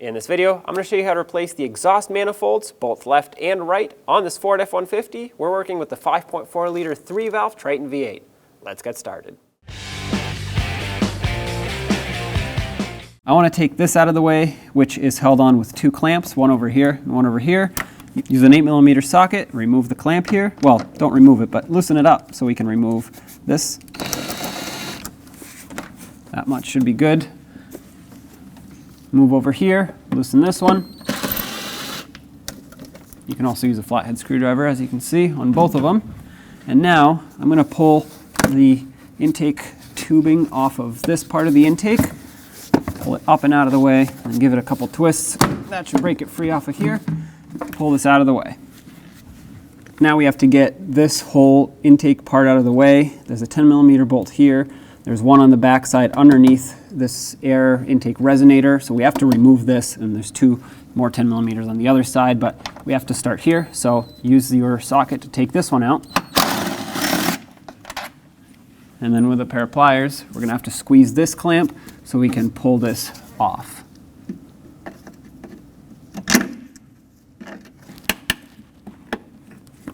In this video, I'm going to show you how to replace the exhaust manifolds, both left and right, on this Ford F-150. We're working with the 5.4 liter 3-valve Triton V8. Let's get started. I want to take this out of the way, which is held on with two clamps, one over here and one over here. Use an 8mm socket, remove the clamp here. Well, don't remove it, but loosen it up so we can remove this. That much should be good. Move over here, loosen this one. You can also use a flathead screwdriver, as you can see, on both of them. And now I'm going to pull the intake tubing off of this part of the intake. Pull it up and out of the way, and give it a couple twists. That should break it free off of here. Pull this out of the way. Now we have to get this whole intake part out of the way. There's a 10mm bolt here. There's one on the back side underneath this air intake resonator, so we have to remove this, and there's two more 10mm on the other side, but we have to start here. So use your socket to take this one out. And then with a pair of pliers, we're gonna have to squeeze this clamp so we can pull this off.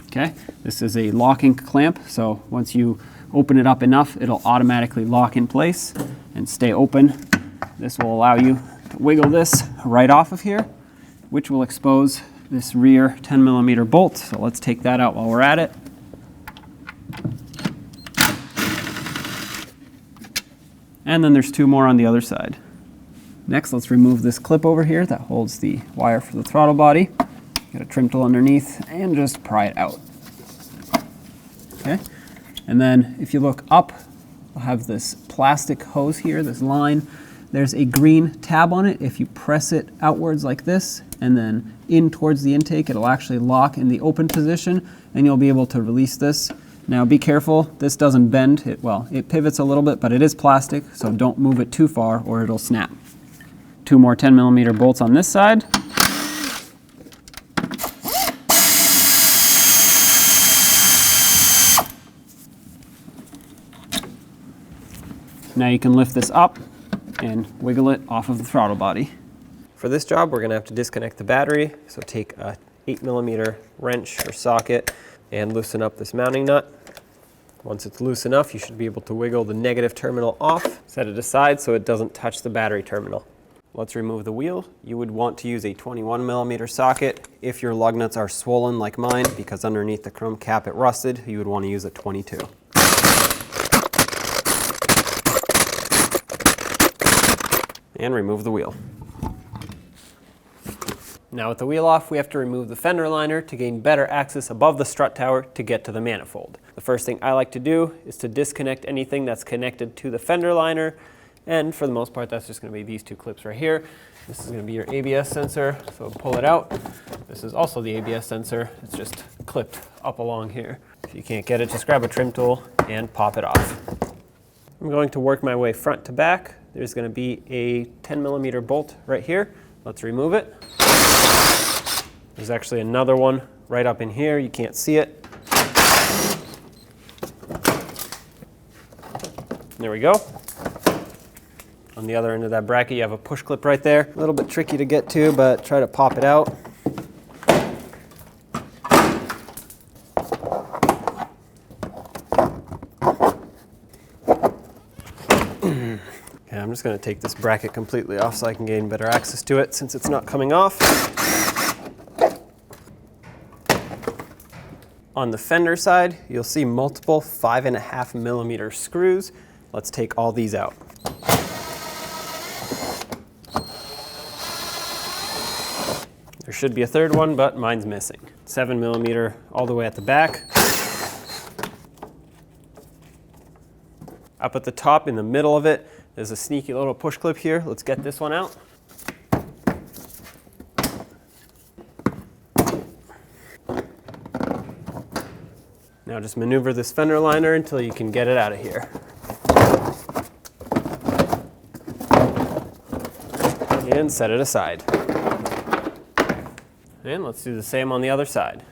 Okay, this is a locking clamp, so once you open it up enough, it'll automatically lock in place and stay open. This will allow you to wiggle this right off of here, which will expose this rear 10mm bolt. So let's take that out while we're at it. And then there's two more on the other side. Next, let's remove this clip over here that holds the wire for the throttle body. Get a trim tool underneath and just pry it out. Okay. And then if you look up, we'll have this plastic hose here, this line. There's a green tab on it. If you press it outwards like this and then in towards the intake, it'll actually lock in the open position and you'll be able to release this. Now be careful, this doesn't bend. It pivots a little bit, but it is plastic, so don't move it too far or it'll snap. Two more 10mm bolts on this side. Now you can lift this up and wiggle it off of the throttle body. For this job, we're going to have to disconnect the battery. So take a 8mm wrench or socket and loosen up this mounting nut. Once it's loose enough, you should be able to wiggle the negative terminal off. Set it aside so it doesn't touch the battery terminal. Let's remove the wheel. You would want to use a 21mm socket. If your lug nuts are swollen like mine, because underneath the chrome cap it rusted, you would want to use a 22. And remove the wheel. Now with the wheel off, we have to remove the fender liner to gain better access above the strut tower to get to the manifold. The first thing I like to do is to disconnect anything that's connected to the fender liner, and for the most part that's just going to be these two clips right here. This is going to be your ABS sensor, so pull it out. This is also the ABS sensor. It's just clipped up along here. If you can't get it, just grab a trim tool and pop it off. I'm going to work my way front to back. There's going to be a 10mm bolt right here. Let's remove it. There's actually another one right up in here. You can't see it. There we go. On the other end of that bracket, you have a push clip right there. A little bit tricky to get to, but try to pop it out. I'm just going to take this bracket completely off so I can gain better access to it since it's not coming off. On the fender side, you'll see multiple 5.5mm screws. Let's take all these out. There should be a third one, but mine's missing. 7mm all the way at the back. Up at the top in the middle of it, there's a sneaky little push clip here. Let's get this one out. Now just maneuver this fender liner until you can get it out of here. And set it aside. And let's do the same on the other side.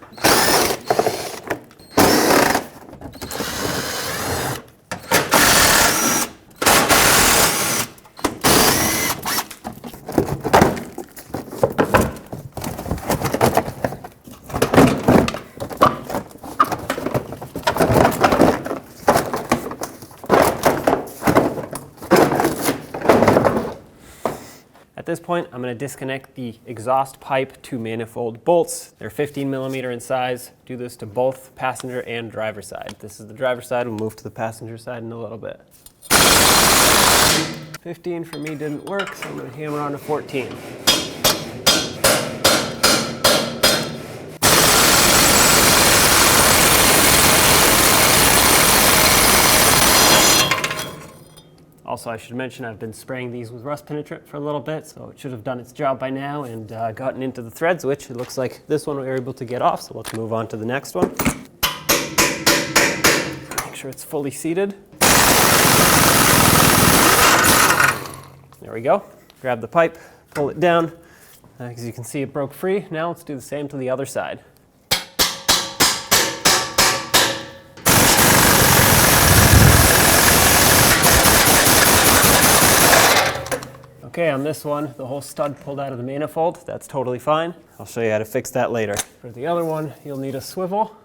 this point, I'm going to disconnect the exhaust pipe to manifold bolts. They're 15 millimeter in size. Do this to both passenger and driver side. This is the driver side. We'll move to the passenger side in a little bit. 15 for me didn't work, so I'm going to hammer on to 14. Also, I should mention I've been spraying these with rust penetrant for a little bit, so it should have done its job by now and gotten into the threads, which it looks like this one we were able to get off, so let's move on to the next one. Make sure it's fully seated. There we go. Grab the pipe, pull it down. As you can see, it broke free. Now let's do the same to the other side. Okay, on this one, the whole stud pulled out of the manifold. That's totally fine. I'll show you how to fix that later. For the other one, you'll need a swivel.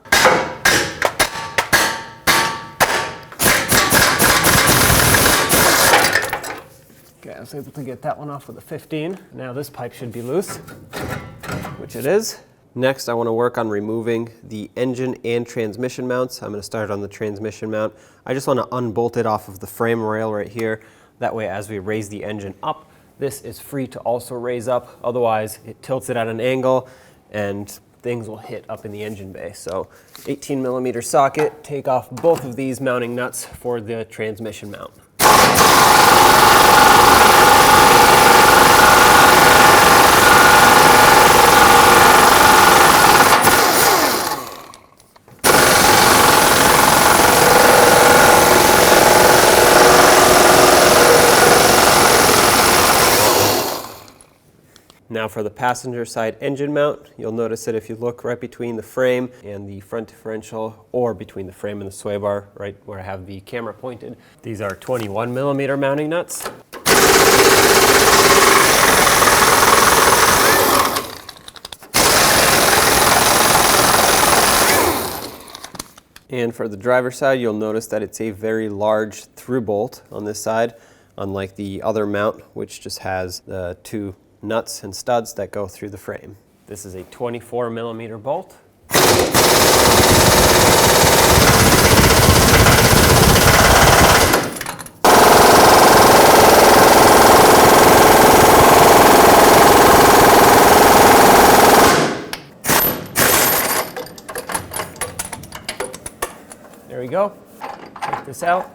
Okay, I was able to get that one off with a 15. Now this pipe should be loose, which it is. Next, I want to work on removing the engine and transmission mounts. I'm going to start on the transmission mount. I just want to unbolt it off of the frame rail right here. That way, as we raise the engine up, this is free to also raise up. Otherwise, it tilts it at an angle and things will hit up in the engine bay. So 18 millimeter socket, take off both of these mounting nuts for the transmission mount. Now for the passenger side engine mount, you'll notice that if you look right between the frame and the front differential, or between the frame and the sway bar, right where I have the camera pointed, these are 21 millimeter mounting nuts. And for the driver's side, you'll notice that it's a very large through bolt on this side, unlike the other mount, which just has the two nuts and studs that go through the frame. This is a 24 millimeter bolt. There we go. Take this out.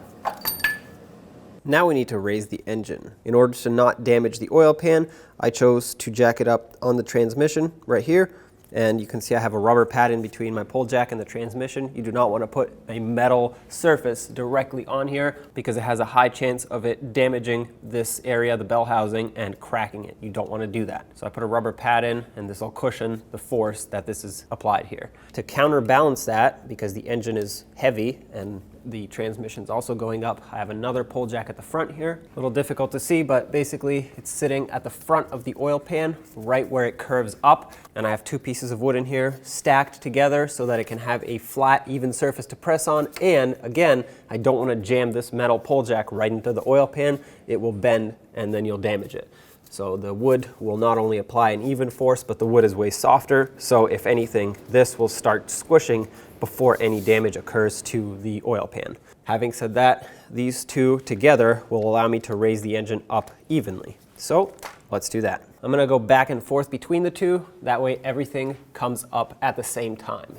Now we need to raise the engine. In order to not damage the oil pan, I chose to jack it up on the transmission right here. And you can see I have a rubber pad in between my pull jack and the transmission. You do not want to put a metal surface directly on here because it has a high chance of it damaging this area, the bell housing, and cracking it. You don't want to do that. So I put a rubber pad in, and this will cushion the force that this is applied here. To counterbalance that, because the engine is heavy and the transmission's also going up, I have another pull jack at the front here. A little difficult to see, but basically it's sitting at the front of the oil pan, right where it curves up. And I have two pieces of wood in here stacked together so that it can have a flat, even surface to press on. And again, I don't want to jam this metal pull jack right into the oil pan. It will bend and then you'll damage it. So the wood will not only apply an even force, but the wood is way softer. So if anything, this will start squishing before any damage occurs to the oil pan. Having said that, these two together will allow me to raise the engine up evenly. So let's do that. I'm going to go back and forth between the two. That way everything comes up at the same time.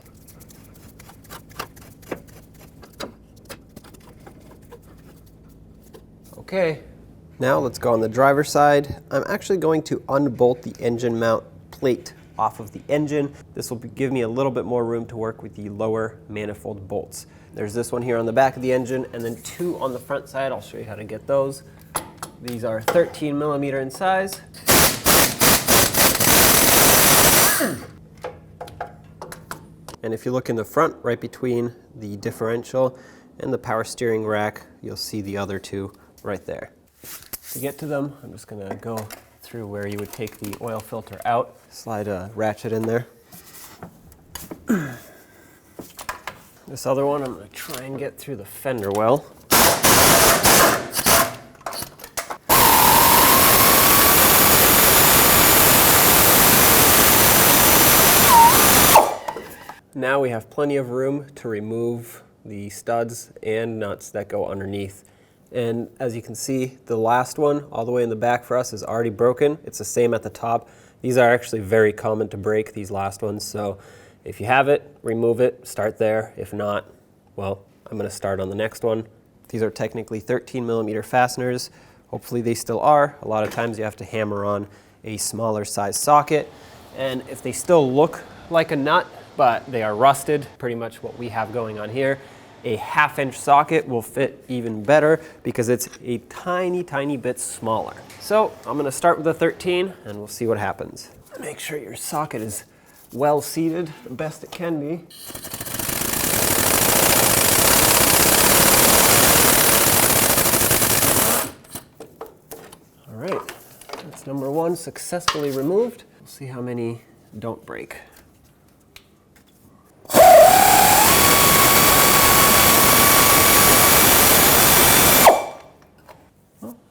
Okay. Now let's go on the driver's side. I'm actually going to unbolt the engine mount plate off of the engine. This will give me a little bit more room to work with the lower manifold bolts. There's this one here on the back of the engine and then two on the front side. I'll show you how to get those. These are 13 millimeter in size. And if you look in the front, right between the differential and the power steering rack, you'll see the other two right there. To get to them, I'm just going to go through where you would take the oil filter out. Slide a ratchet in there. This other one, I'm going to try and get through the fender well. Now we have plenty of room to remove the studs and nuts that go underneath. And as you can see, the last one all the way in the back for us is already broken. It's the same at the top. These are actually very common to break, these last ones. So if you have it, remove it, start there. If not, well, I'm gonna start on the next one. These are technically 13mm fasteners. Hopefully they still are. A lot of times you have to hammer on a smaller size socket. And if they still look like a nut, but they are rusted, pretty much what we have going on here, a 1/2 inch socket will fit even better because it's a tiny, tiny bit smaller. So I'm gonna start with a 13 and we'll see what happens. Make sure your socket is well seated, the best it can be. All right, that's number one successfully removed. We'll see how many don't break.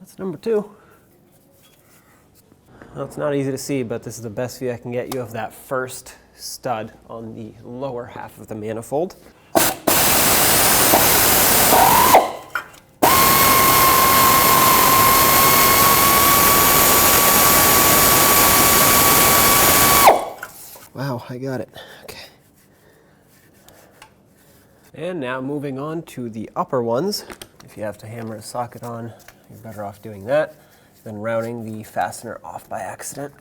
That's number two. Well, it's not easy to see, but this is the best view I can get you of that first stud on the lower half of the manifold. Wow, I got it. Okay. And now moving on to the upper ones. If you have to hammer a socket on, you're better off doing that than routing the fastener off by accident.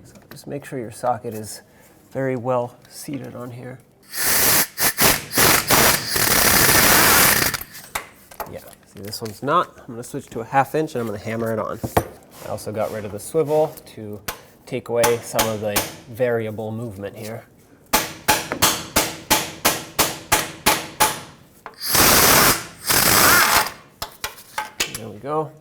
So just make sure your socket is very well seated on here. Yeah, see this one's not. I'm gonna switch to a 1/2 inch and I'm gonna hammer it on. I also got rid of the swivel to take away some of the variable movement here. There we go.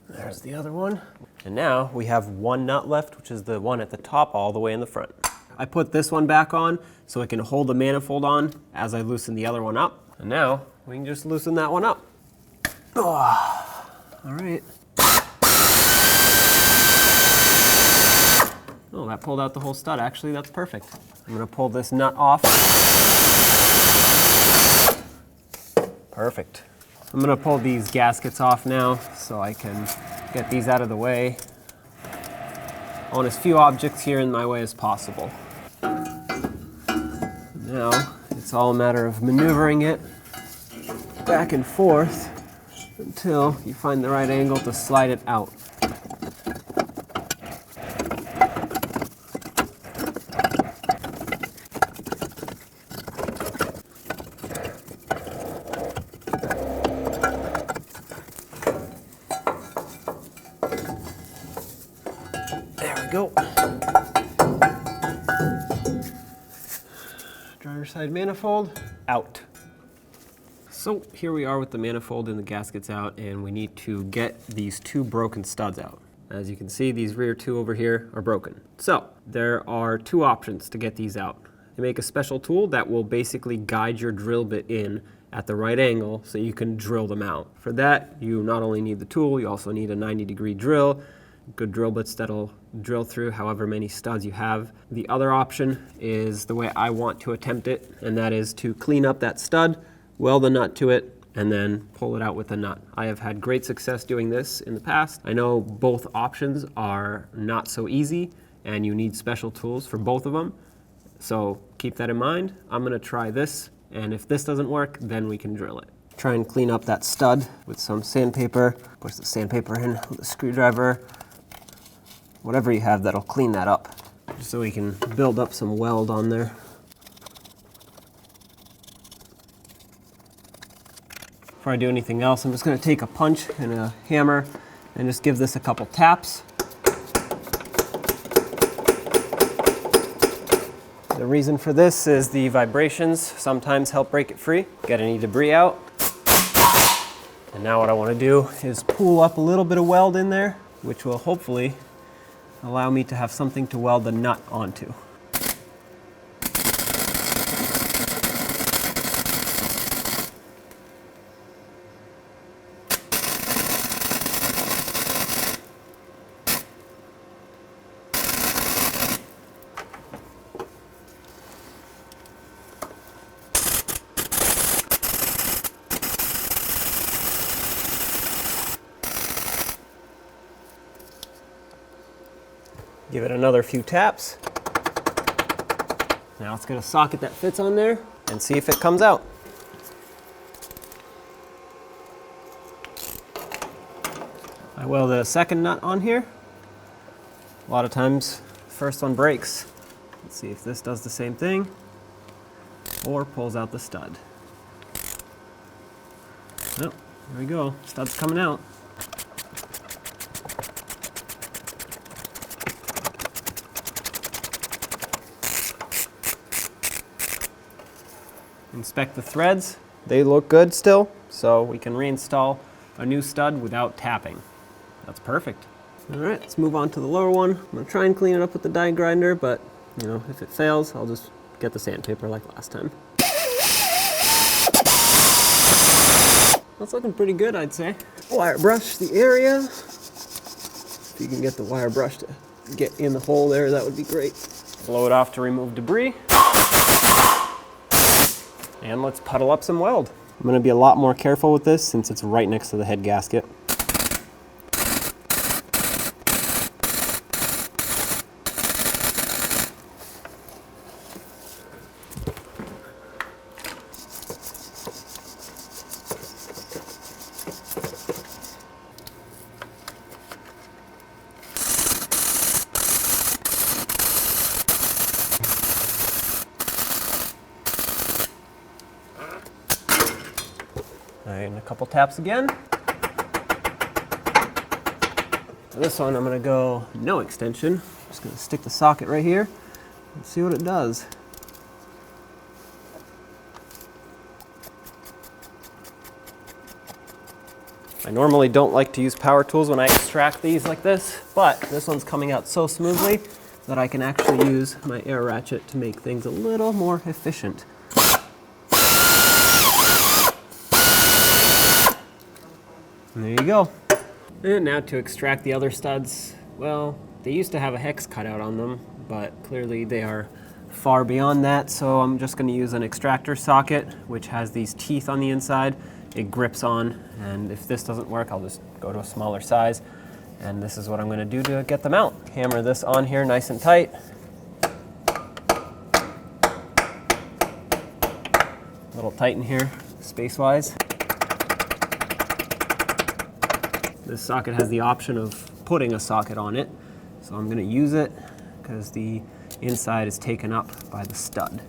There's the other one. And now we have one nut left, which is the one at the top all the way in the front. I put this one back on so it can hold the manifold on as I loosen the other one up. And now we can just loosen that one up. Oh, all right. Oh, that pulled out the whole stud. Actually, that's perfect. I'm gonna pull this nut off. Perfect. I'm gonna pull these gaskets off now so I can get these out of the way. I want as few objects here in my way as possible. Now, it's all a matter of maneuvering it back and forth until you find the right angle to slide it out. Go. Driver's side manifold out. So here we are with the manifold and the gaskets out, and we need to get these two broken studs out. As you can see, these rear two over here are broken. So there are two options to get these out. You make a special tool that will basically guide your drill bit in at the right angle so you can drill them out. For that, you not only need the tool, you also need a 90-degree drill, good drill bits that'll drill through however many studs you have. The other option is the way I want to attempt it, and that is to clean up that stud, weld a nut to it, and then pull it out with a nut. I have had great success doing this in the past. I know both options are not so easy, and you need special tools for both of them. So keep that in mind. I'm gonna try this, and if this doesn't work, then we can drill it. Try and clean up that stud with some sandpaper. Push the sandpaper in with a screwdriver. Whatever you have that'll clean that up, just so we can build up some weld on there. Before I do anything else, I'm just going to take a punch and a hammer and just give this a couple taps. The reason for this is the vibrations sometimes help break it free, get any debris out. And now what I want to do is pull up a little bit of weld in there, which will hopefully allow me to have something to weld the nut onto. Give it another few taps. Now let's get a socket that fits on there and see if it comes out. I welded a second nut on here. A lot of times, first one breaks. Let's see if this does the same thing or pulls out the stud. Oh, there we go. Stud's coming out. Inspect the threads. They look good still, so we can reinstall a new stud without tapping. That's perfect. All right, let's move on to the lower one. I'm gonna try and clean it up with the die grinder, but you know, if it fails, I'll just get the sandpaper like last time. That's looking pretty good, I'd say. Wire brush the area. If you can get the wire brush to get in the hole there, that would be great. Blow it off to remove debris. And let's puddle up some weld. I'm gonna be a lot more careful with this since it's right next to the head gasket. All right, and a couple taps again. For this one, I'm gonna go no extension. Just gonna stick the socket right here and see what it does. I normally don't like to use power tools when I extract these like this, but this one's coming out so smoothly that I can actually use my air ratchet to make things a little more efficient. And there you go. And now to extract the other studs. Well, they used to have a hex cutout on them, but clearly they are far beyond that, so I'm just going to use an extractor socket, which has these teeth on the inside. It grips on, and if this doesn't work, I'll just go to a smaller size. And this is what I'm going to do to get them out. Hammer this on here nice and tight. A little tight in here, space-wise. This socket has the option of putting a socket on it, so I'm going to use it because the inside is taken up by the stud.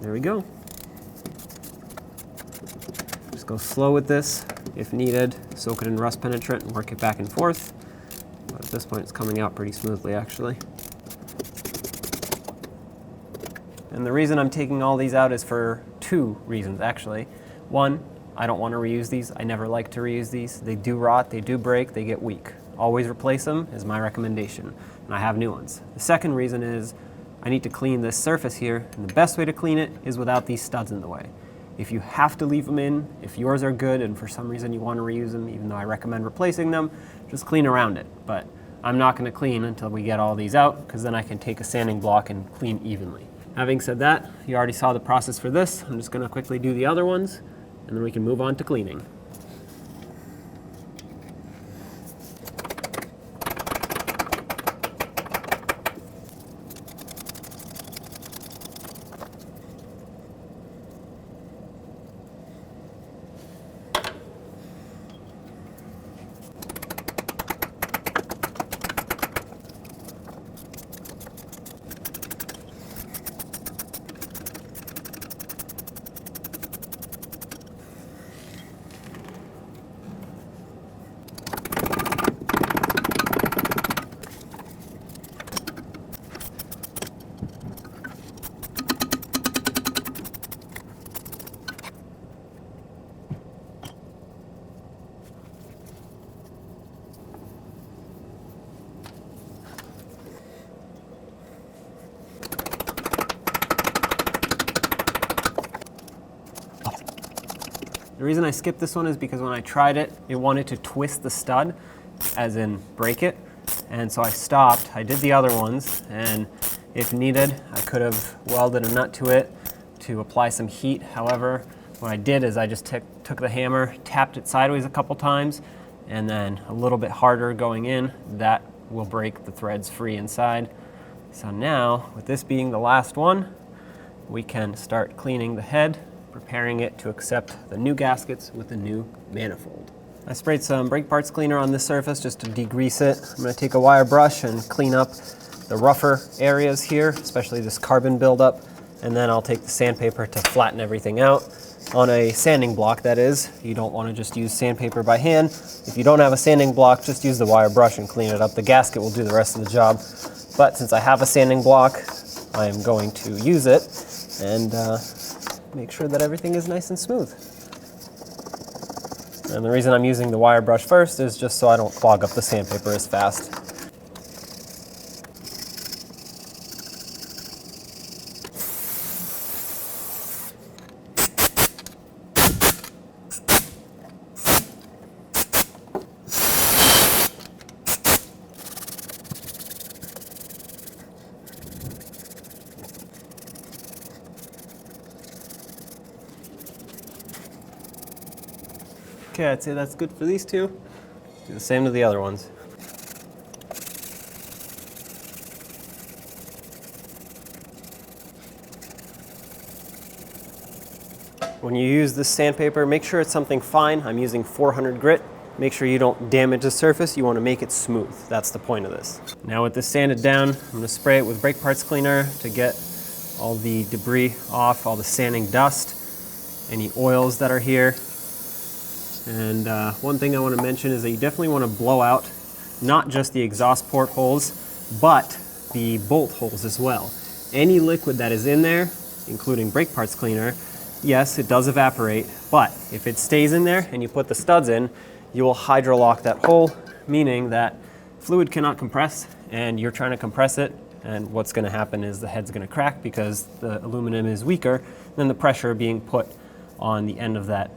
There we go. Just go slow with this if needed, soak it in rust penetrant and work it back and forth. But at this point it's coming out pretty smoothly actually. And the reason I'm taking all these out is for two reasons actually. One, I don't want to reuse these. I never like to reuse these. They do rot, they do break, they get weak. Always replace them is my recommendation, and I have new ones. The second reason is I need to clean this surface here, and the best way to clean it is without these studs in the way. If you have to leave them in, if yours are good and for some reason you want to reuse them, even though I recommend replacing them, just clean around it. But I'm not going to clean until we get all these out, because then I can take a sanding block and clean evenly. Having said that, you already saw the process for this. I'm just going to quickly do the other ones, and then we can move on to cleaning. The reason I skipped this one is because when I tried it, it wanted to twist the stud, as in break it. And so I stopped. I did the other ones, and if needed, I could have welded a nut to it to apply some heat. However, what I did is I just took the hammer, tapped it sideways a couple times, and then a little bit harder going in, that will break the threads free inside. So now, with this being the last one, we can start cleaning the head, preparing it to accept the new gaskets with the new manifold. I sprayed some brake parts cleaner on this surface just to degrease it. I'm going to take a wire brush and clean up the rougher areas here, especially this carbon buildup, and then I'll take the sandpaper to flatten everything out. On a sanding block, that is. You don't want to just use sandpaper by hand. If you don't have a sanding block, just use the wire brush and clean it up. The gasket will do the rest of the job. But since I have a sanding block, I am going to use it and make sure that everything is nice and smooth. And the reason I'm using the wire brush first is just so I don't clog up the sandpaper as fast. Okay, I'd say that's good for these two. Do the same to the other ones. When you use this sandpaper, make sure it's something fine. I'm using 400 grit. Make sure you don't damage the surface. You want to make it smooth. That's the point of this. Now with this sanded down, I'm going to spray it with brake parts cleaner to get all the debris off, all the sanding dust, any oils that are here. And one thing I want to mention is that you definitely want to blow out not just the exhaust port holes, but the bolt holes as well. Any liquid that is in there, including brake parts cleaner, yes, it does evaporate, but if it stays in there and you put the studs in, you will hydrolock that hole, meaning that fluid cannot compress, and you're trying to compress it, and what's going to happen is the head's going to crack because the aluminum is weaker than the pressure being put on the end of that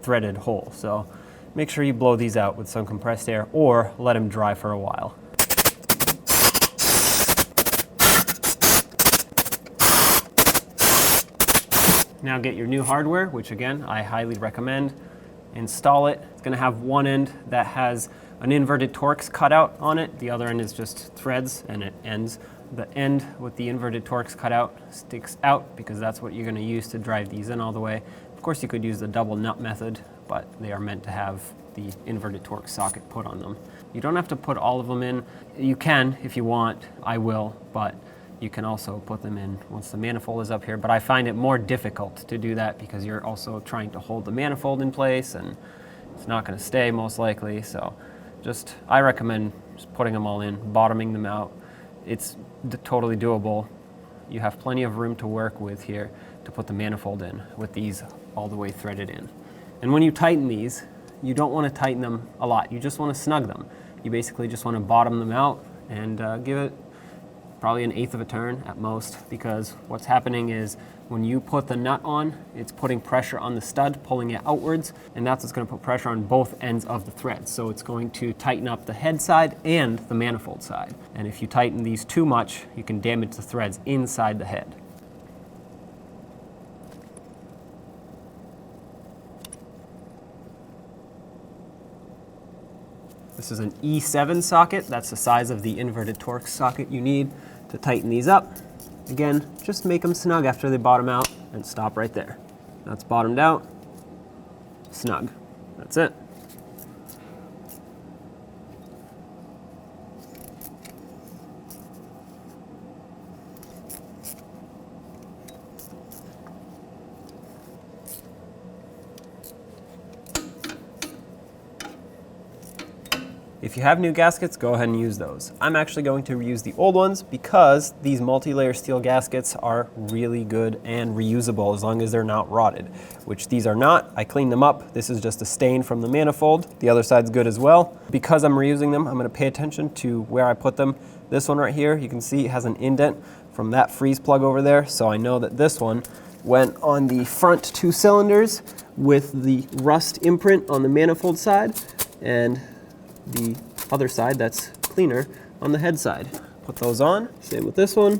threaded hole. So make sure you blow these out with some compressed air or let them dry for a while. Now get your new hardware, which again, I highly recommend. Install it. It's going to have one end that has an inverted Torx cutout on it. The other end is just threads, and it ends. The end with the inverted Torx cutout sticks out because that's what you're going to use to drive these in all the way. Of course, you could use the double nut method, but they are meant to have the inverted Torx socket put on them. You don't have to put all of them in. You can if you want. I will, but you can also put them in once the manifold is up here. But I find it more difficult to do that because you're also trying to hold the manifold in place, and it's not going to stay most likely. So I recommend just putting them all in, bottoming them out. It's totally doable. You have plenty of room to work with here to put the manifold in with these all the way threaded in. And when you tighten these, you don't want to tighten them a lot. You just want to snug them. You basically just want to bottom them out and give it probably 1/8 of a turn at most, because what's happening is when you put the nut on, it's putting pressure on the stud, pulling it outwards, and that's what's going to put pressure on both ends of the thread. So it's going to tighten up the head side and the manifold side. And if you tighten these too much, you can damage the threads inside the head. This is an E7 socket. That's the size of the inverted Torx socket you need to tighten these up. Again, just make them snug after they bottom out and stop right there. That's bottomed out, snug. That's it. If you have new gaskets, go ahead and use those. I'm actually going to reuse the old ones because these multi-layer steel gaskets are really good and reusable as long as they're not rotted, which these are not. I cleaned them up. This is just a stain from the manifold. The other side's good as well. Because I'm reusing them, I'm going to pay attention to where I put them. This one right here, you can see it has an indent from that freeze plug over there, so I know that this one went on the front 2 cylinders with the rust imprint on the manifold side, and the other side that's cleaner on the head side. Put those on. Same with this one.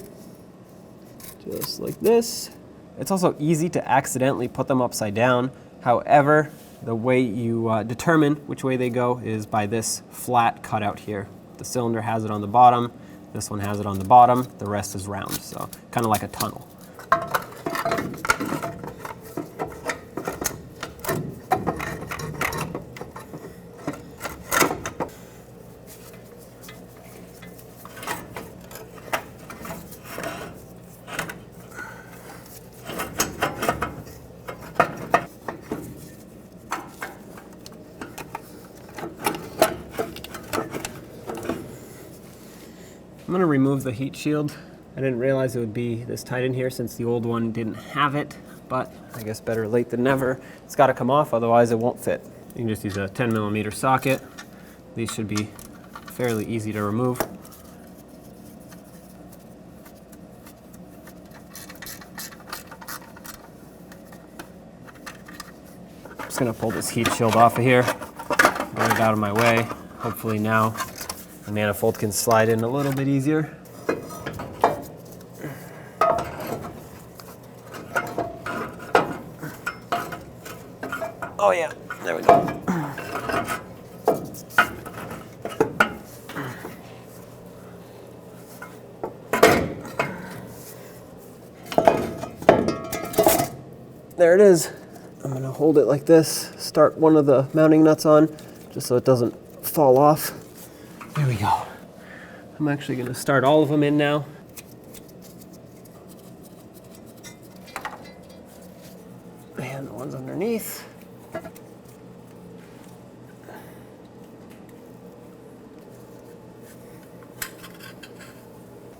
Just like this. It's also easy to accidentally put them upside down. However, The way you determine which way they go is by this flat cutout here. The cylinder has it on the bottom, this one has it on the bottom, the rest is round, so kind of like a tunnel. I'm going to remove the heat shield. I didn't realize it would be this tight in here since the old one didn't have it, but I guess better late than never. It's got to come off, otherwise it won't fit. You can just use a 10mm socket. These should be fairly easy to remove. I'm just going to pull this heat shield off of here, get it out of my way. Hopefully now the manifold can slide in a little bit easier. Oh yeah, there we go. There it is. I'm gonna hold it like this, start one of the mounting nuts on, just so it doesn't fall off. There we go. I'm actually going to start all of them in now. And the ones underneath.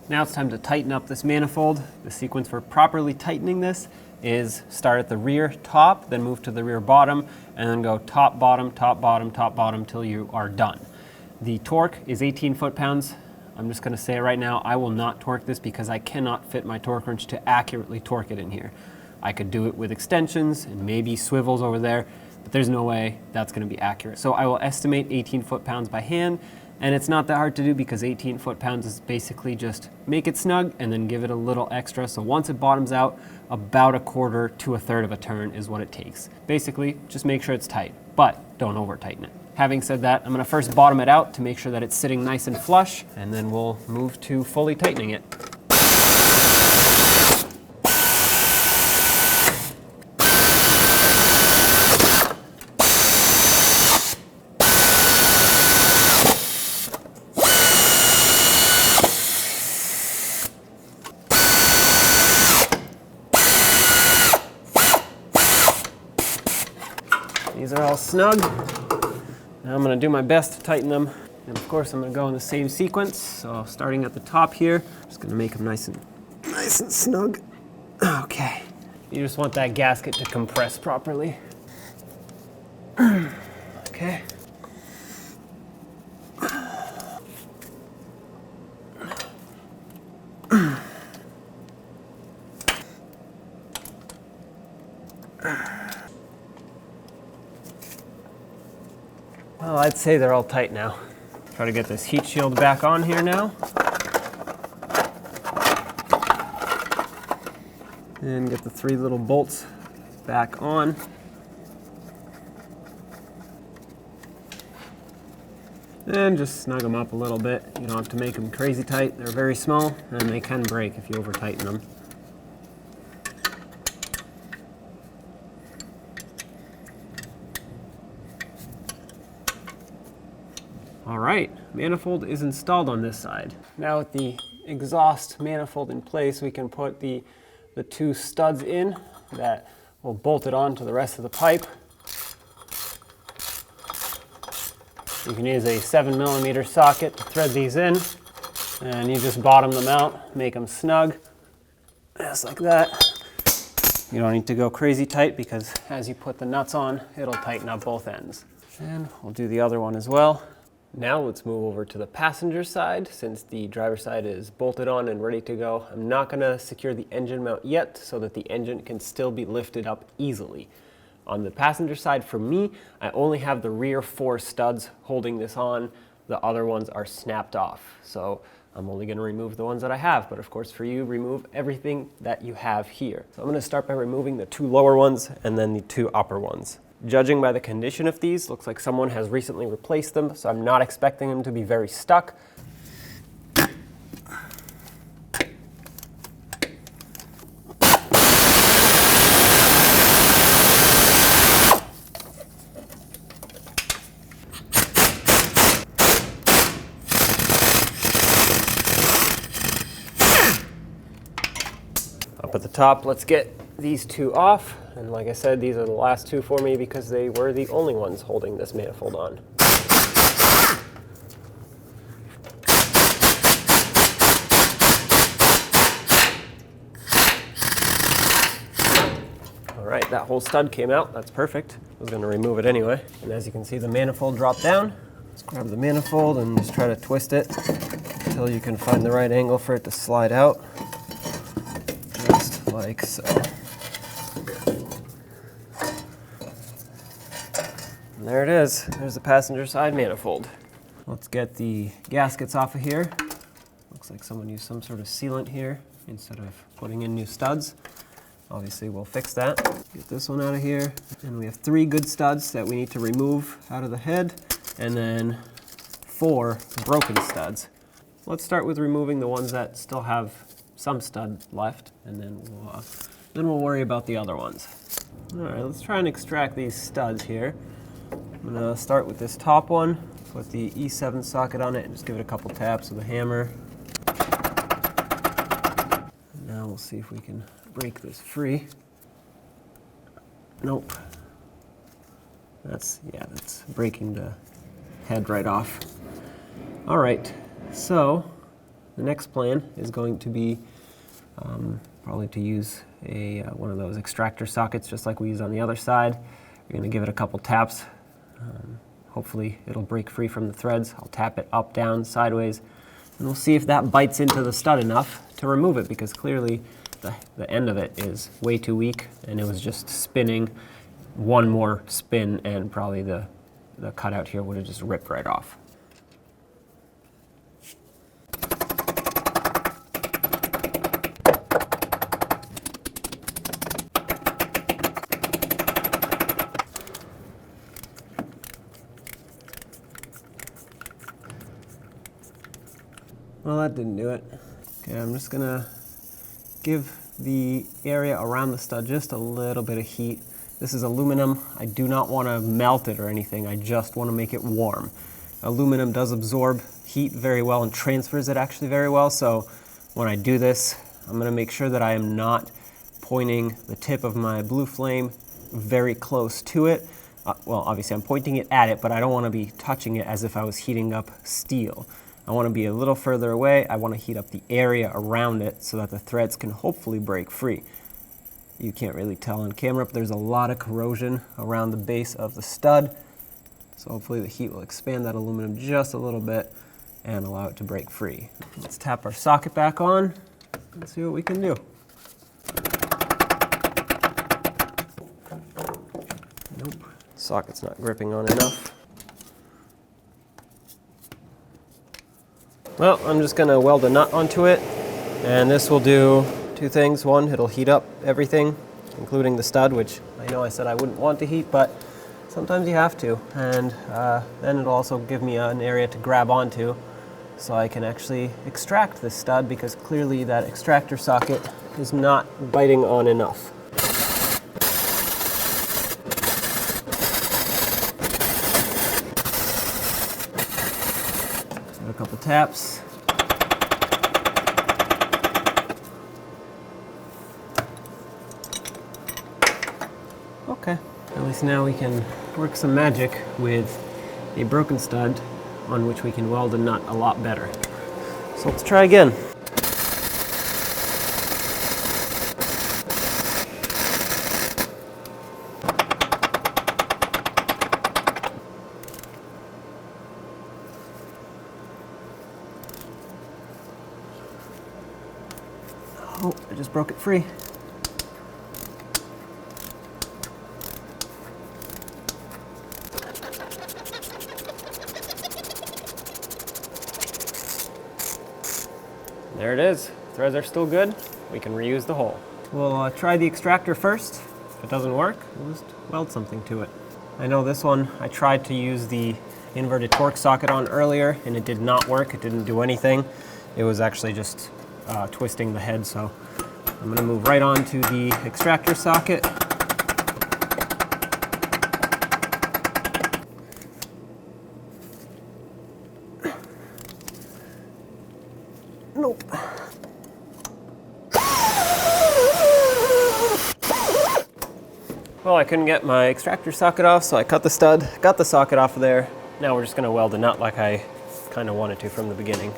Now it's time to tighten up this manifold. The sequence for properly tightening this is start at the rear top, then move to the rear bottom, and then go top, bottom, top, bottom, top, bottom till you are done. The torque is 18 foot-pounds. I'm just going to say it right now, I will not torque this because I cannot fit my torque wrench to accurately torque it in here. I could do it with extensions and maybe swivels over there, but there's no way that's going to be accurate. So I will estimate 18 foot-pounds by hand, and it's not that hard to do because 18 foot-pounds is basically just make it snug and then give it a little extra. So once it bottoms out, about 1/4 to 1/3 of a turn is what it takes. Basically, just make sure it's tight, but don't over-tighten it. Having said that, I'm going to first bottom it out to make sure that it's sitting nice and flush, and then we'll move to fully tightening it. These are all snug. Now I'm going to do my best to tighten them. And of course I'm going to go in the same sequence. So starting at the top here, just going to make them nice and snug. Okay. You just want that gasket to compress properly. Okay. Well, I'd say they're all tight now. Try to get this heat shield back on here now. And get the 3 little bolts back on. And just snug them up a little bit. You don't have to make them crazy tight. They're very small and they can break if you over tighten them. All right, manifold is installed on this side. Now with the exhaust manifold in place, we can put the 2 studs in that will bolt it on to the rest of the pipe. You can use a 7mm socket to thread these in, and you just bottom them out, make them snug, just like that. You don't need to go crazy tight because as you put the nuts on, it'll tighten up both ends. And we'll do the other one as well. Now let's move over to the passenger side. Since the driver's side is bolted on and ready to go, I'm not going to secure the engine mount yet so that the engine can still be lifted up easily. On the passenger side, for me, I only have the rear 4 studs holding this on. The other ones are snapped off. So I'm only going to remove the ones that I have. But of course, for you, remove everything that you have here. So I'm going to start by removing the 2 lower ones and then the 2 upper ones. Judging by the condition of these, looks like someone has recently replaced them, so I'm not expecting them to be very stuck. Up at the top, let's get these two off. And like I said, these are the last two for me because they were the only ones holding this manifold on. All right, that whole stud came out. That's perfect. I was going to remove it anyway. And as you can see, the manifold dropped down. Let's grab the manifold and just try to twist it until you can find the right angle for it to slide out. Just like so. And there it is. There's the passenger side manifold. Let's get the gaskets off of here. Looks like someone used some sort of sealant here instead of putting in new studs. Obviously, we'll fix that. Get this one out of here. And we have 3 good studs that we need to remove out of the head, and then 4 broken studs. Let's start with removing the ones that still have some stud left, and then we'll worry about the other ones. All right, let's try and extract these studs here. I'm gonna start with this top one, put the E7 socket on it, and just give it a couple taps with a hammer. And now we'll see if we can break this free. Nope. That's breaking the head right off. All right, so the next plan is going to be probably to use one of those extractor sockets just like we use on the other side. You're gonna give it a couple taps. Hopefully it'll break free from the threads. I'll tap it up, down, sideways, and we'll see if that bites into the stud enough to remove it, because clearly the end of it is way too weak and it was just spinning. One more spin and probably the cutout here would have just ripped right off. Well, that didn't do it. Okay, I'm just gonna give the area around the stud just a little bit of heat. This is aluminum. I do not want to melt it or anything. I just want to make it warm. Aluminum does absorb heat very well and transfers it actually very well. So when I do this, I'm going to make sure that I am not pointing the tip of my blue flame very close to it. Well, obviously I'm pointing it at it, but I don't want to be touching it as if I was heating up steel. I want to be a little further away. I want to heat up the area around it so that the threads can hopefully break free. You can't really tell on camera, but there's a lot of corrosion around the base of the stud. So hopefully the heat will expand that aluminum just a little bit and allow it to break free. Let's tap our socket back on and see what we can do. Nope, socket's not gripping on enough. Well, I'm just gonna weld a nut onto it, and this will do 2 things. One, it'll heat up everything, including the stud, which I know I said I wouldn't want to heat, but sometimes you have to. And then it'll also give me an area to grab onto so I can actually extract this stud, because clearly that extractor socket is not biting on enough. Give it a couple taps. Okay, at least now we can work some magic with a broken stud on which we can weld a nut a lot better. So let's try again. Oh, I just broke it free. There it is. Threads are still good. We can reuse the hole. We'll try the extractor first. If it doesn't work, we'll just weld something to it. I know this one, I tried to use the inverted torque socket on earlier and it did not work. It didn't do anything. It was actually just twisting the head. So I'm going to move right on to the extractor socket. Nope. Well, I couldn't get my extractor socket off, so I cut the stud, got the socket off of there. Now we're just going to weld a nut like I kind of wanted to from the beginning.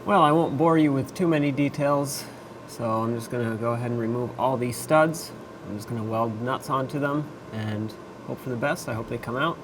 Well, I won't bore you with too many details, so I'm just going to go ahead and remove all these studs. I'm just going to weld nuts onto them and hope for the best. I hope they come out.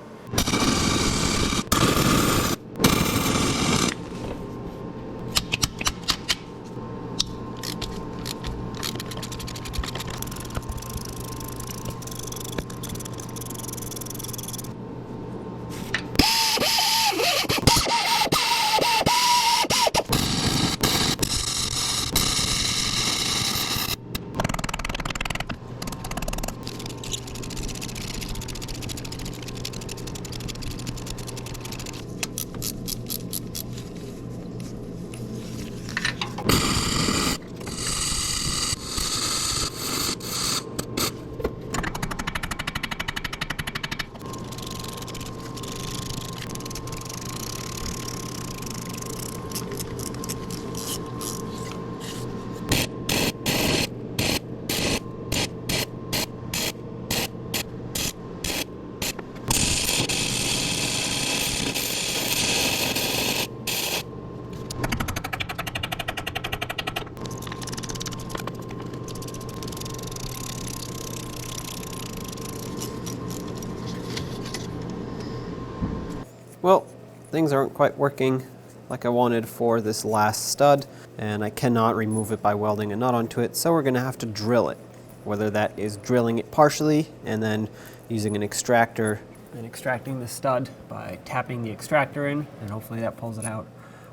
Well, things aren't quite working like I wanted for this last stud, and I cannot remove it by welding a nut onto it, so we're going to have to drill it. Whether that is drilling it partially and then using an extractor and extracting the stud by tapping the extractor in, and hopefully that pulls it out,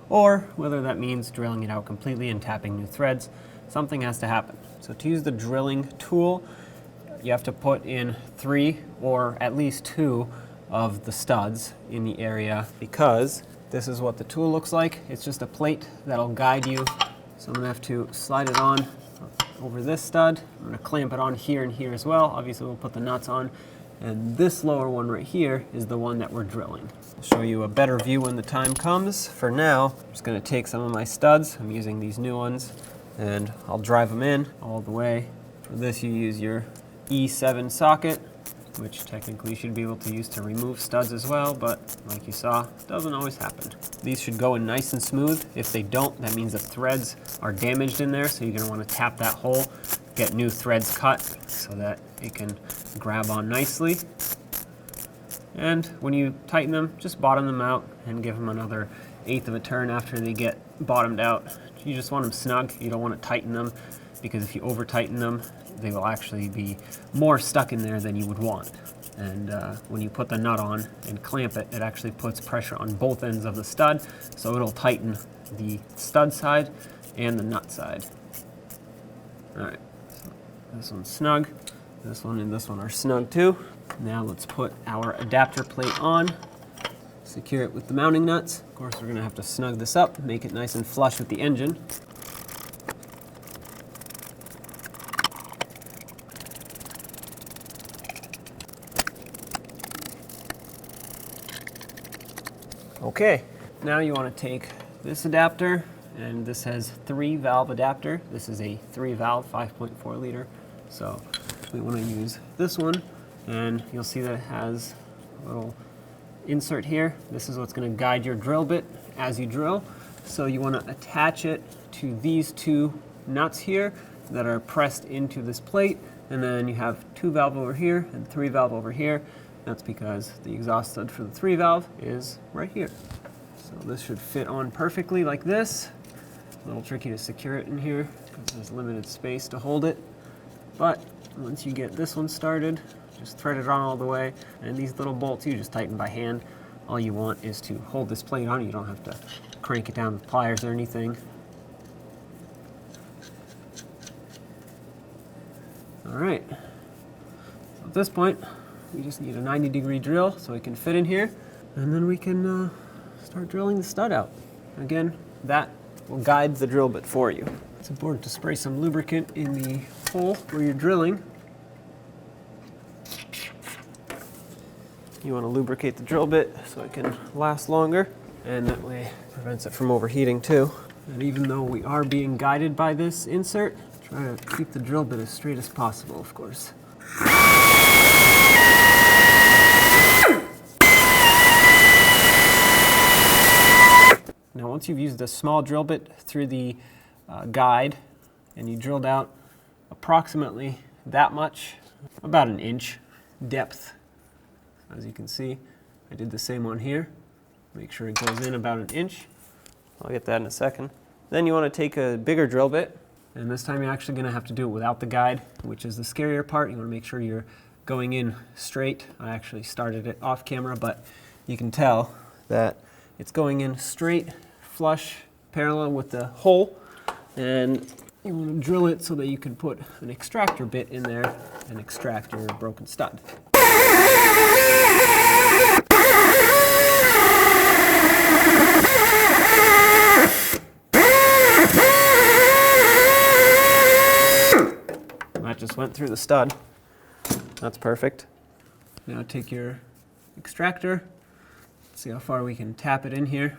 or whether that means drilling it out completely and tapping new threads. Something has to happen. So to use the drilling tool, you have to put in 3 or at least 2 of the studs in the area, because this is what the tool looks like. It's just a plate that'll guide you. So I'm gonna have to slide it on over this stud. I'm gonna clamp it on here and here as well. Obviously we'll put the nuts on. And this lower one right here is the one that we're drilling. I'll show you a better view when the time comes. For now, I'm just gonna take some of my studs. I'm using these new ones, and I'll drive them in all the way. For this you use your E7 socket, which technically you should be able to use to remove studs as well, but like you saw, it doesn't always happen. These should go in nice and smooth. If they don't, that means the threads are damaged in there, so you're gonna wanna tap that hole, get new threads cut so that it can grab on nicely. And when you tighten them, just bottom them out and give them another 1/8 of a turn after they get bottomed out. You just want them snug. You don't want to tighten them, because if you over tighten them, they will actually be more stuck in there than you would want. And when you put the nut on and clamp it, it actually puts pressure on both ends of the stud, so it'll tighten the stud side and the nut side. All right, so this one's snug. This one and this one are snug too. Now let's put our adapter plate on, secure it with the mounting nuts. Of course, we're gonna have to snug this up, make it nice and flush with the engine. Okay, now you want to take this adapter, and this has 3-valve adapter. This is a 3-valve 5.4 liter. So we want to use this one, and you'll see that it has a little insert here. This is what's going to guide your drill bit as you drill. So you want to attach it to these 2 nuts here, that are pressed into this plate, and then you have 2 valve over here and 3 valve over here. That's because the exhaust stud for the 3 valve is right here. So this should fit on perfectly like this. A little tricky to secure it in here because there's limited space to hold it. But once you get this one started, just thread it on all the way. And these little bolts you just tighten by hand. All you want is to hold this plate on. You don't have to crank it down with pliers or anything. All right. So at this point, we just need a 90-degree drill so it can fit in here. And then we can start drilling the stud out. Again, that will guide the drill bit for you. It's important to spray some lubricant in the hole where you're drilling. You want to lubricate the drill bit so it can last longer, and that way it prevents it from overheating too. And even though we are being guided by this insert, try to keep the drill bit as straight as possible, of course. Now once you've used a small drill bit through the guide and you drilled out approximately that much, about an inch depth, as you can see, I did the same one here. Make sure it goes in about an inch. I'll get that in a second. Then you want to take a bigger drill bit, and this time you're actually going to have to do it without the guide, which is the scarier part. You want to make sure you're going in straight. I actually started it off camera, but you can tell that it's going in straight, flush, parallel with the hole, and you want to drill it so that you can put an extractor bit in there and extract your broken stud. That just went through the stud. That's perfect. Now take your extractor. See how far we can tap it in here.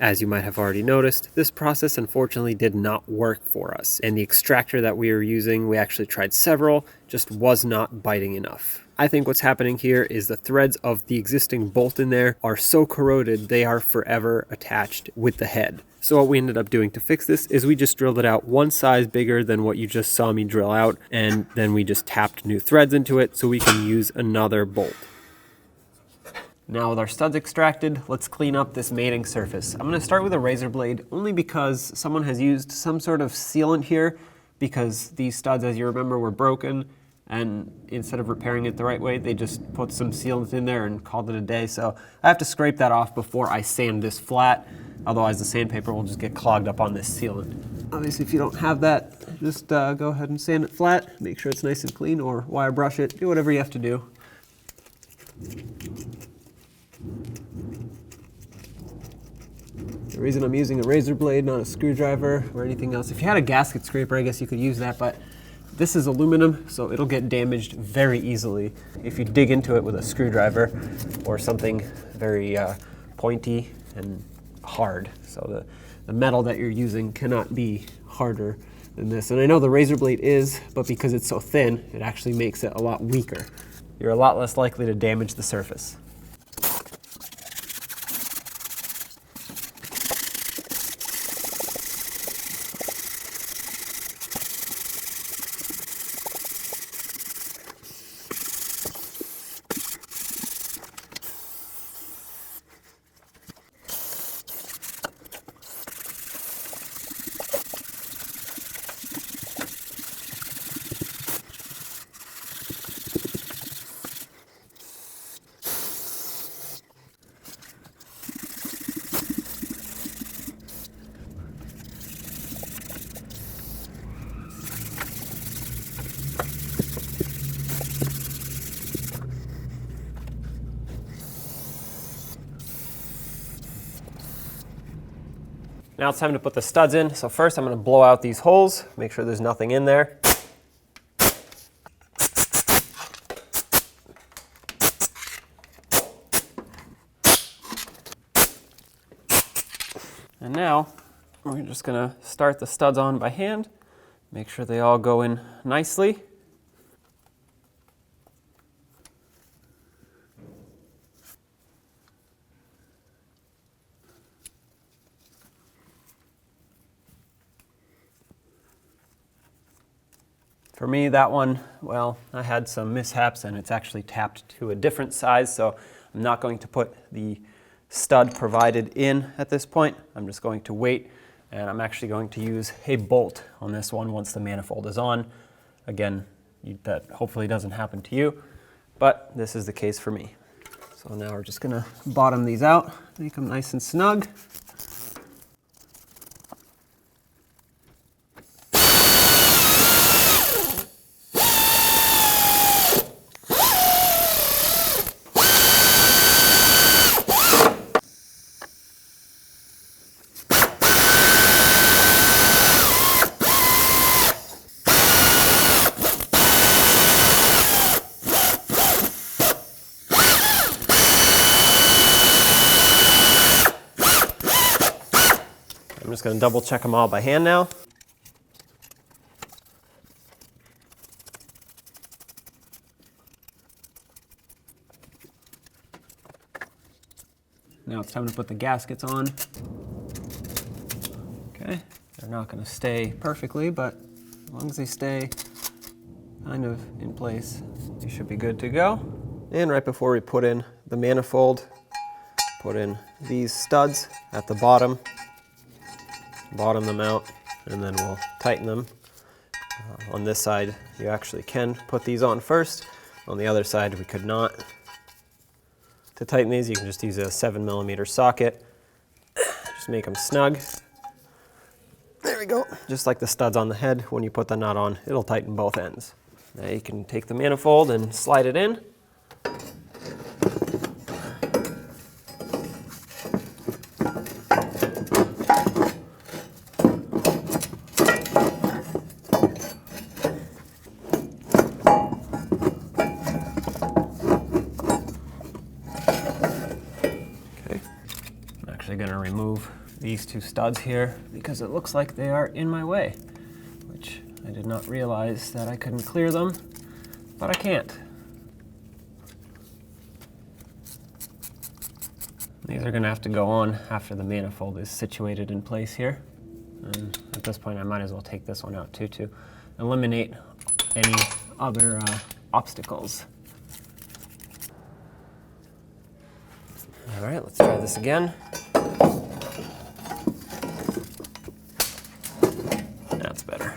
As you might have already noticed, this process unfortunately did not work for us, and the extractor that we were using, we actually tried several, just was not biting enough. I think what's happening here is the threads of the existing bolt in there are so corroded they are forever attached with the head. So what we ended up doing to fix this is we just drilled it out one size bigger than what you just saw me drill out, and then we just tapped new threads into it so we can use another bolt. Now with our studs extracted, let's clean up this mating surface. I'm going to start with a razor blade only because someone has used some sort of sealant here because these studs, as you remember, were broken, and instead of repairing it the right way, they just put some sealant in there and called it a day. So I have to scrape that off before I sand this flat, otherwise the sandpaper will just get clogged up on this sealant. Obviously, if you don't have that, just go ahead and sand it flat, make sure it's nice and clean, or wire brush it, do whatever you have to do. The reason I'm using a razor blade, not a screwdriver or anything else. If you had a gasket scraper, I guess you could use that, but this is aluminum, so it'll get damaged very easily if you dig into it with a screwdriver or something very pointy and hard. So the metal that you're using cannot be harder than this. And I know the razor blade is, but because it's so thin, it actually makes it a lot weaker. You're a lot less likely to damage the surface. Now it's time to put the studs in. So first I'm going to blow out these holes, make sure there's nothing in there. And now we're just gonna start the studs on by hand. Make sure they all go in nicely. For me, that one, well, I had some mishaps and it's actually tapped to a different size, so I'm not going to put the stud provided in at this point. I'm just going to wait, and I'm actually going to use a bolt on this one once the manifold is on. Again, that hopefully doesn't happen to you, but this is the case for me. So now we're just gonna bottom these out, make them nice and snug. I'm just going to double check them all by hand now. Now it's time to put the gaskets on. Okay, they're not going to stay perfectly, but as long as they stay kind of in place, they should be good to go. And right before we put in the manifold, put in these studs at the bottom. Bottom them out, and then we'll tighten them. On this side, you actually can put these on first. On the other side, we could not. To tighten these, you can just use a 7mm socket. Just make them snug. There we go. Just like the studs on the head, when you put the nut on, it'll tighten both ends. Now you can take the manifold and slide it in. Going to remove these two studs here because it looks like they are in my way, which I did not realize that I couldn't clear them, but I can't. These are going to have to go on after the manifold is situated in place here. And at this point I might as well take this one out too to eliminate any other obstacles. All right, let's try this again. That's better.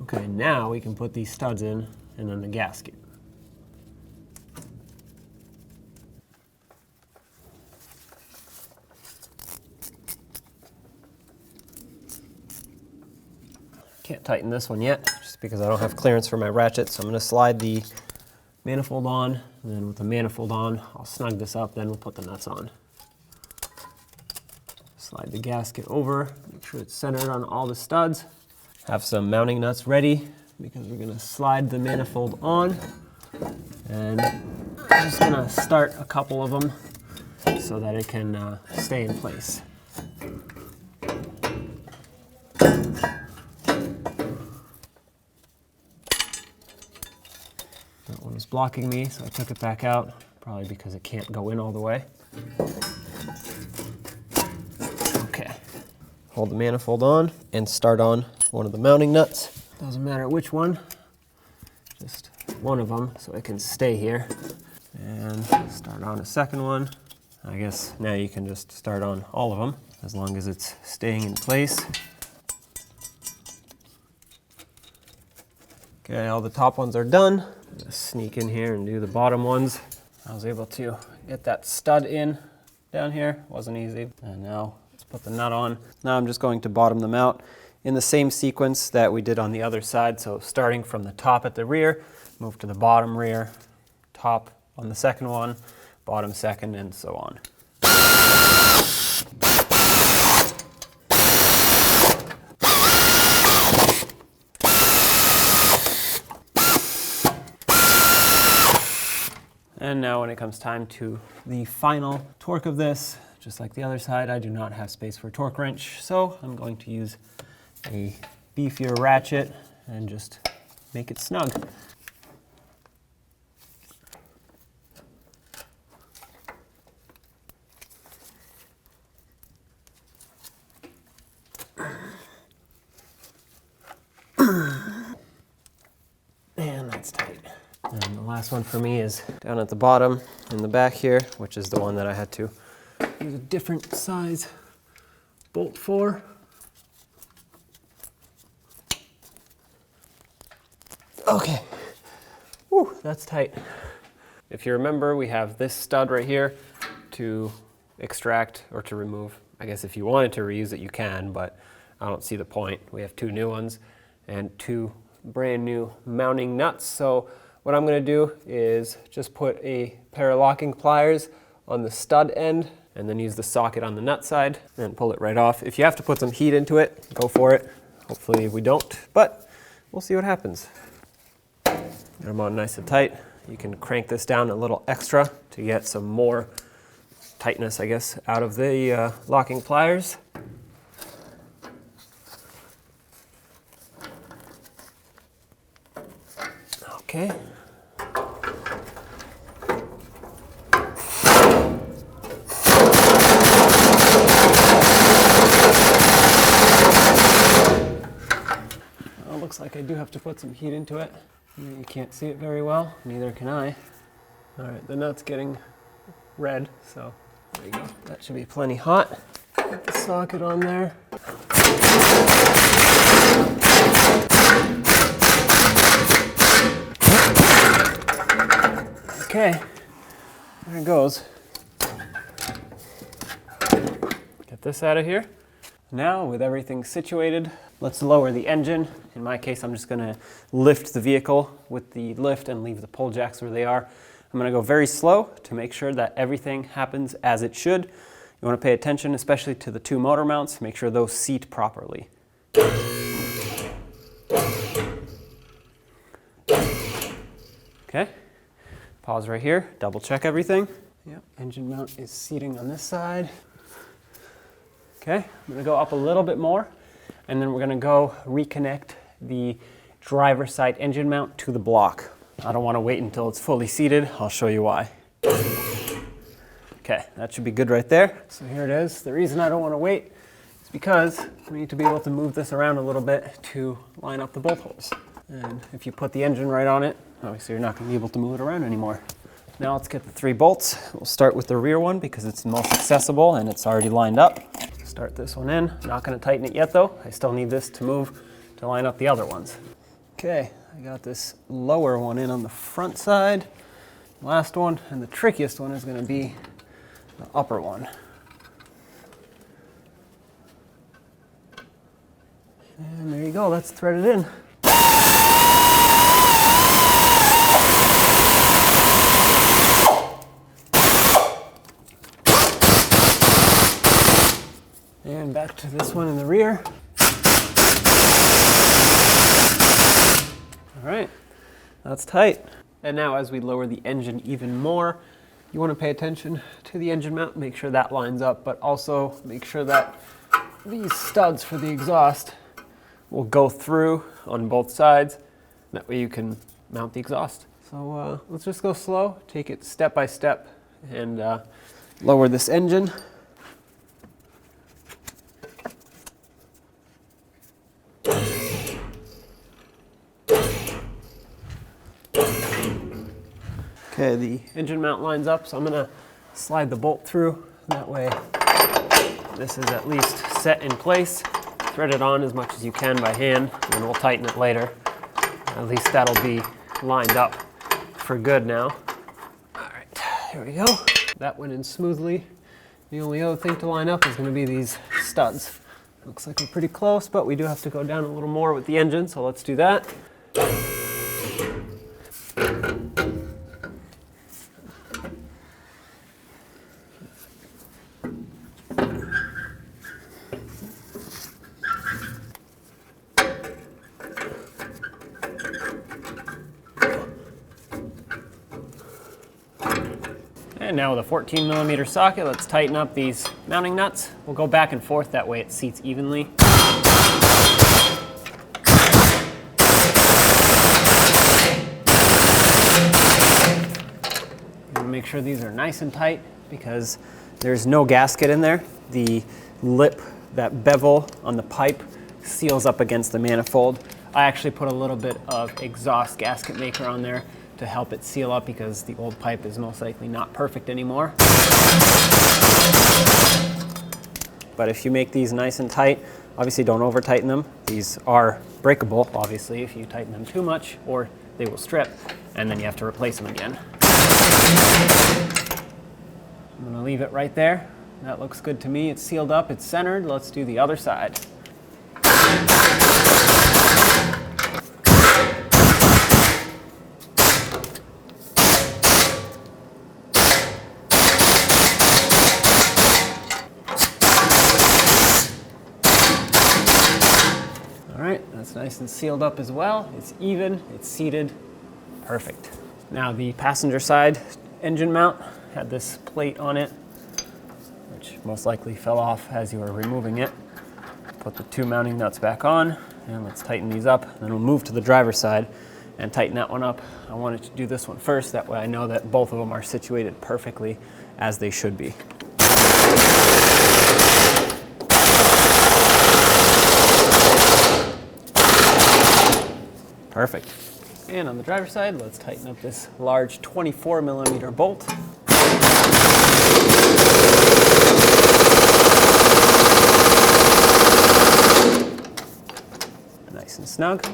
Okay, now we can put these studs in and then the gasket. Can't tighten this one yet, just because I don't have clearance for my ratchet, so I'm going to slide the manifold on, and then with the manifold on, I'll snug this up, then we'll put the nuts on. Slide the gasket over, make sure it's centered on all the studs. Have some mounting nuts ready, because we're going to slide the manifold on, and I'm just going to start a couple of them so that it can stay in place. That one was blocking me, so I took it back out, probably because it can't go in all the way. Okay, hold the manifold on and start on one of the mounting nuts. Doesn't matter which one, just one of them so it can stay here. And start on a second one. I guess now you can just start on all of them as long as it's staying in place. Okay, all the top ones are done. I'm gonna sneak in here and do the bottom ones. I was able to get that stud in down here. Wasn't easy. And now let's put the nut on. Now I'm just going to bottom them out in the same sequence that we did on the other side. So starting from the top at the rear, move to the bottom rear, top on the second one, bottom second, and so on. And now when it comes time to the final torque of this, just like the other side, I do not have space for a torque wrench, so I'm going to use a beefier ratchet and just make it snug. And that's tight. And the last one for me is down at the bottom in the back here, which is the one that I had to use a different size bolt for. Okay, whew, that's tight. If you remember, we have this stud right here to extract or to remove. I guess if you wanted to reuse it, you can, but I don't see the point. We have two new ones and two brand new mounting nuts. So what I'm gonna do is just put a pair of locking pliers on the stud end and then use the socket on the nut side and pull it right off. If you have to put some heat into it, go for it. Hopefully we don't, but we'll see what happens. Get them on nice and tight. You can crank this down a little extra to get some more tightness, I guess, out of the locking pliers. Okay. Well, looks like I do have to put some heat into it. You can't see it very well, neither can I. All right, the nut's getting red, so there you go. That should be plenty hot. Put the socket on there. Okay, there it goes. Get this out of here. Now, with everything situated, let's lower the engine. In my case, I'm just gonna lift the vehicle with the lift and leave the pull jacks where they are. I'm gonna go very slow to make sure that everything happens as it should. You wanna pay attention, especially to the two motor mounts, make sure those seat properly. Okay, pause right here, double check everything. Yep, engine mount is seating on this side. Okay, I'm gonna go up a little bit more, and then we're gonna go reconnect the driver's side engine mount to the block. I don't wanna wait until it's fully seated. I'll show you why. Okay, that should be good right there. So here it is. The reason I don't wanna wait is because we need to be able to move this around a little bit to line up the bolt holes. And if you put the engine right on it, obviously you're not gonna be able to move it around anymore. Now let's get the 3 bolts. We'll start with the rear one because it's the most accessible and it's already lined up. Start this one in. Not gonna tighten it yet though. I still need this to move to line up the other ones. Okay, I got this lower one in on the front side. Last one, and the trickiest one is gonna be the upper one. And there you go, that's threaded in. And back to this one in the rear. All right, that's tight. And now as we lower the engine even more, you want to pay attention to the engine mount, make sure that lines up, but also make sure that these studs for the exhaust will go through on both sides. That way you can mount the exhaust. So let's just go slow, take it step by step, and lower this engine. Okay, the engine mount lines up, so I'm gonna slide the bolt through. That way, this is at least set in place. Thread it on as much as you can by hand, and then we'll tighten it later. At least that'll be lined up for good now. All right, here we go. That went in smoothly. The only other thing to line up is gonna be these studs. Looks like we're pretty close, but we do have to go down a little more with the engine, so let's do that. And now with a 14mm socket, let's tighten up these mounting nuts. We'll go back and forth, that way it seats evenly. Make sure these are nice and tight because there's no gasket in there. The lip, that bevel on the pipe, seals up against the manifold. I actually put a little bit of exhaust gasket maker on there to help it seal up because the old pipe is most likely not perfect anymore. But if you make these nice and tight, obviously don't over tighten them. These are breakable, obviously, if you tighten them too much, or they will strip and then you have to replace them again. I'm gonna leave it right there. That looks good to me. It's sealed up, it's centered. Let's do the other side. All right, that's nice and sealed up as well. It's even, it's seated, perfect. Now the passenger side engine mount had this plate on it, which most likely fell off as you were removing it. Put the two mounting nuts back on, and let's tighten these up. Then we'll move to the driver's side and tighten that one up. I wanted to do this one first, that way I know that both of them are situated perfectly as they should be. Perfect. And on the driver's side, let's tighten up this large 24mm bolt. Nice and snug.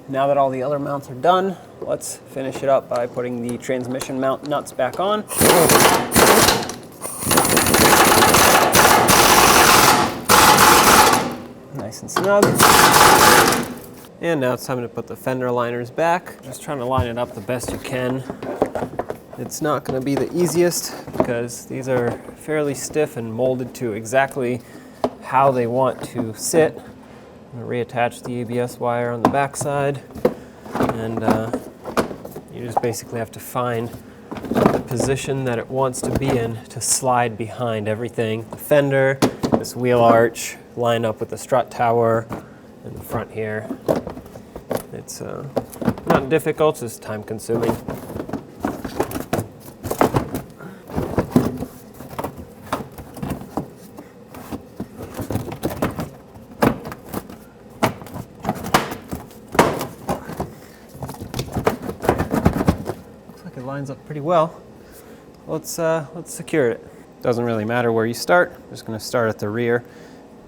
Now that all the other mounts are done, let's finish it up by putting the transmission mount nuts back on. Nice and snug. And now it's time to put the fender liners back. Just trying to line it up the best you can. It's not going to be the easiest because these are fairly stiff and molded to exactly how they want to sit. I'm going to reattach the ABS wire on the back side, and you just basically have to find the position that it wants to be in to slide behind everything. The fender, this wheel arch, line up with the strut tower in the front here. It's not difficult, it's just time consuming. Lines up pretty well. Let's secure it. Doesn't really matter where you start. I'm just going to start at the rear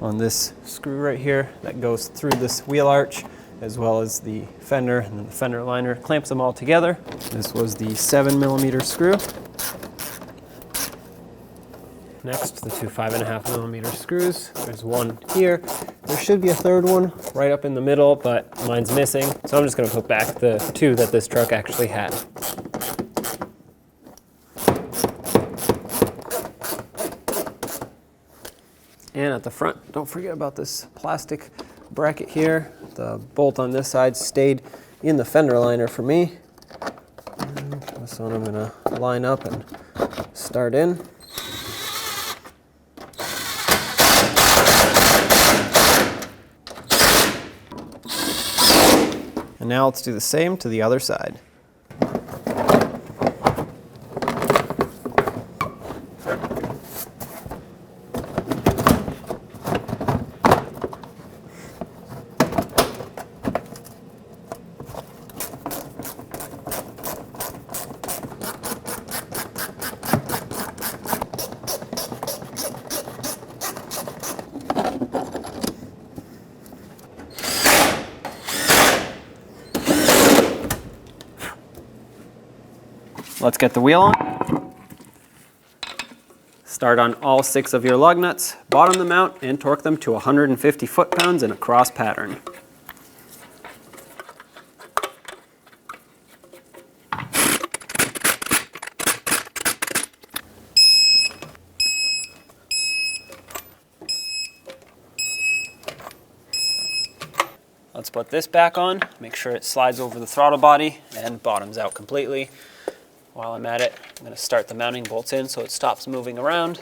on this screw right here that goes through this wheel arch, as well as the fender, and then the fender liner clamps them all together. This was the 7mm screw. Next, the two 5.5mm screws. There's one here. There should be a third one right up in the middle, but mine's missing. So I'm just going to put back the two that this truck actually had. And at the front, don't forget about this plastic bracket here. The bolt on this side stayed in the fender liner for me. And this one I'm gonna line up and start in. And now let's do the same to the other side. Let's get the wheel on. Start on all 6 of your lug nuts, bottom them out, and torque them to 150 foot-pounds in a cross pattern. Let's put this back on, make sure it slides over the throttle body and bottoms out completely. While I'm at it, I'm going to start the mounting bolts in so it stops moving around.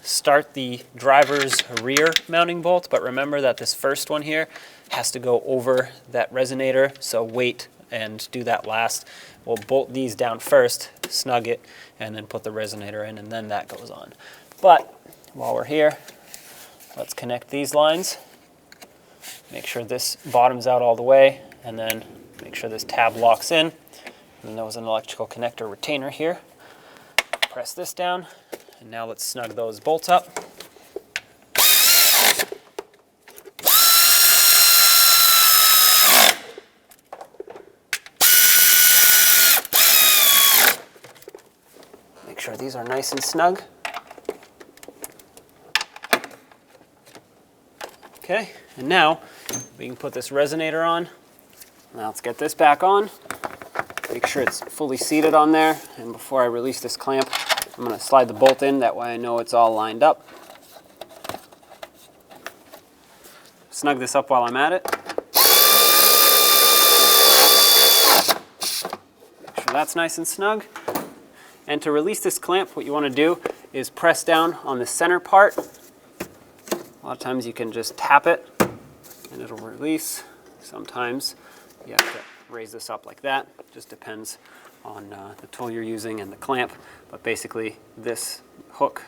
Start the driver's rear mounting bolt, but remember that this first one here has to go over that resonator, so wait and do that last. We'll bolt these down first, snug it, and then put the resonator in, and then that goes on. But while we're here, let's connect these lines. Make sure this bottoms out all the way, and then make sure this tab locks in. And there was an electrical connector retainer here. Press this down, and now let's snug those bolts up. Make sure these are nice and snug. Okay, and now we can put this resonator on. Now let's get this back on. Make sure it's fully seated on there. And before I release this clamp, I'm going to slide the bolt in. That way I know it's all lined up. Snug this up while I'm at it. Make sure that's nice and snug. And to release this clamp, what you want to do is press down on the center part. A lot of times you can just tap it and it'll release. Sometimes you have to raise this up like that. Just depends on the tool you're using and the clamp. But basically this hook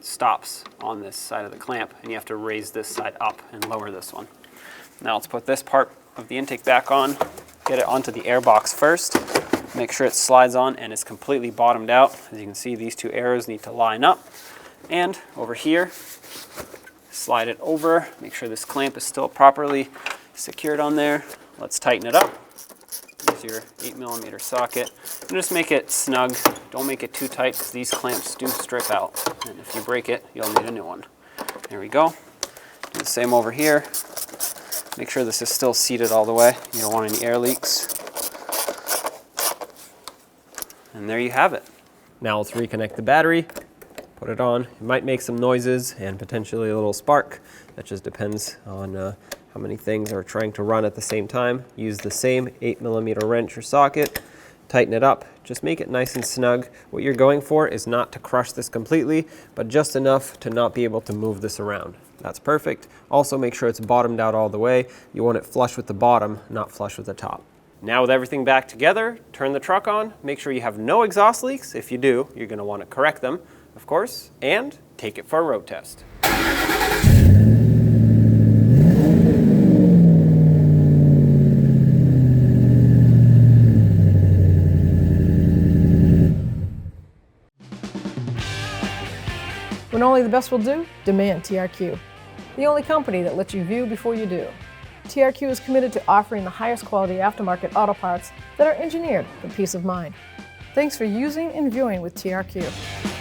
stops on this side of the clamp and you have to raise this side up and lower this one. Now let's put this part of the intake back on. Get it onto the air box first. Make sure it slides on and it's completely bottomed out. As you can see, these two arrows need to line up. And over here, slide it over. Make sure this clamp is still properly secured on there. Let's tighten it up. Use your 8mm socket. And just make it snug. Don't make it too tight because these clamps do strip out. And if you break it, you'll need a new one. There we go. Do the same over here. Make sure this is still seated all the way. You don't want any air leaks. And there you have it. Now let's reconnect the battery. Put it on. It might make some noises and potentially a little spark. That just depends on how many things are trying to run at the same time. Use the same 8mm wrench or socket. Tighten it up. Just make it nice and snug. What you're going for is not to crush this completely, but just enough to not be able to move this around. That's perfect. Also make sure it's bottomed out all the way. You want it flush with the bottom, not flush with the top. Now with everything back together, turn the truck on. Make sure you have no exhaust leaks. If you do, you're going to want to correct them, of course, and take it for a road test. When only the best will do, demand TRQ. The only company that lets you view before you do. TRQ is committed to offering the highest quality aftermarket auto parts that are engineered for peace of mind. Thanks for using and viewing with TRQ.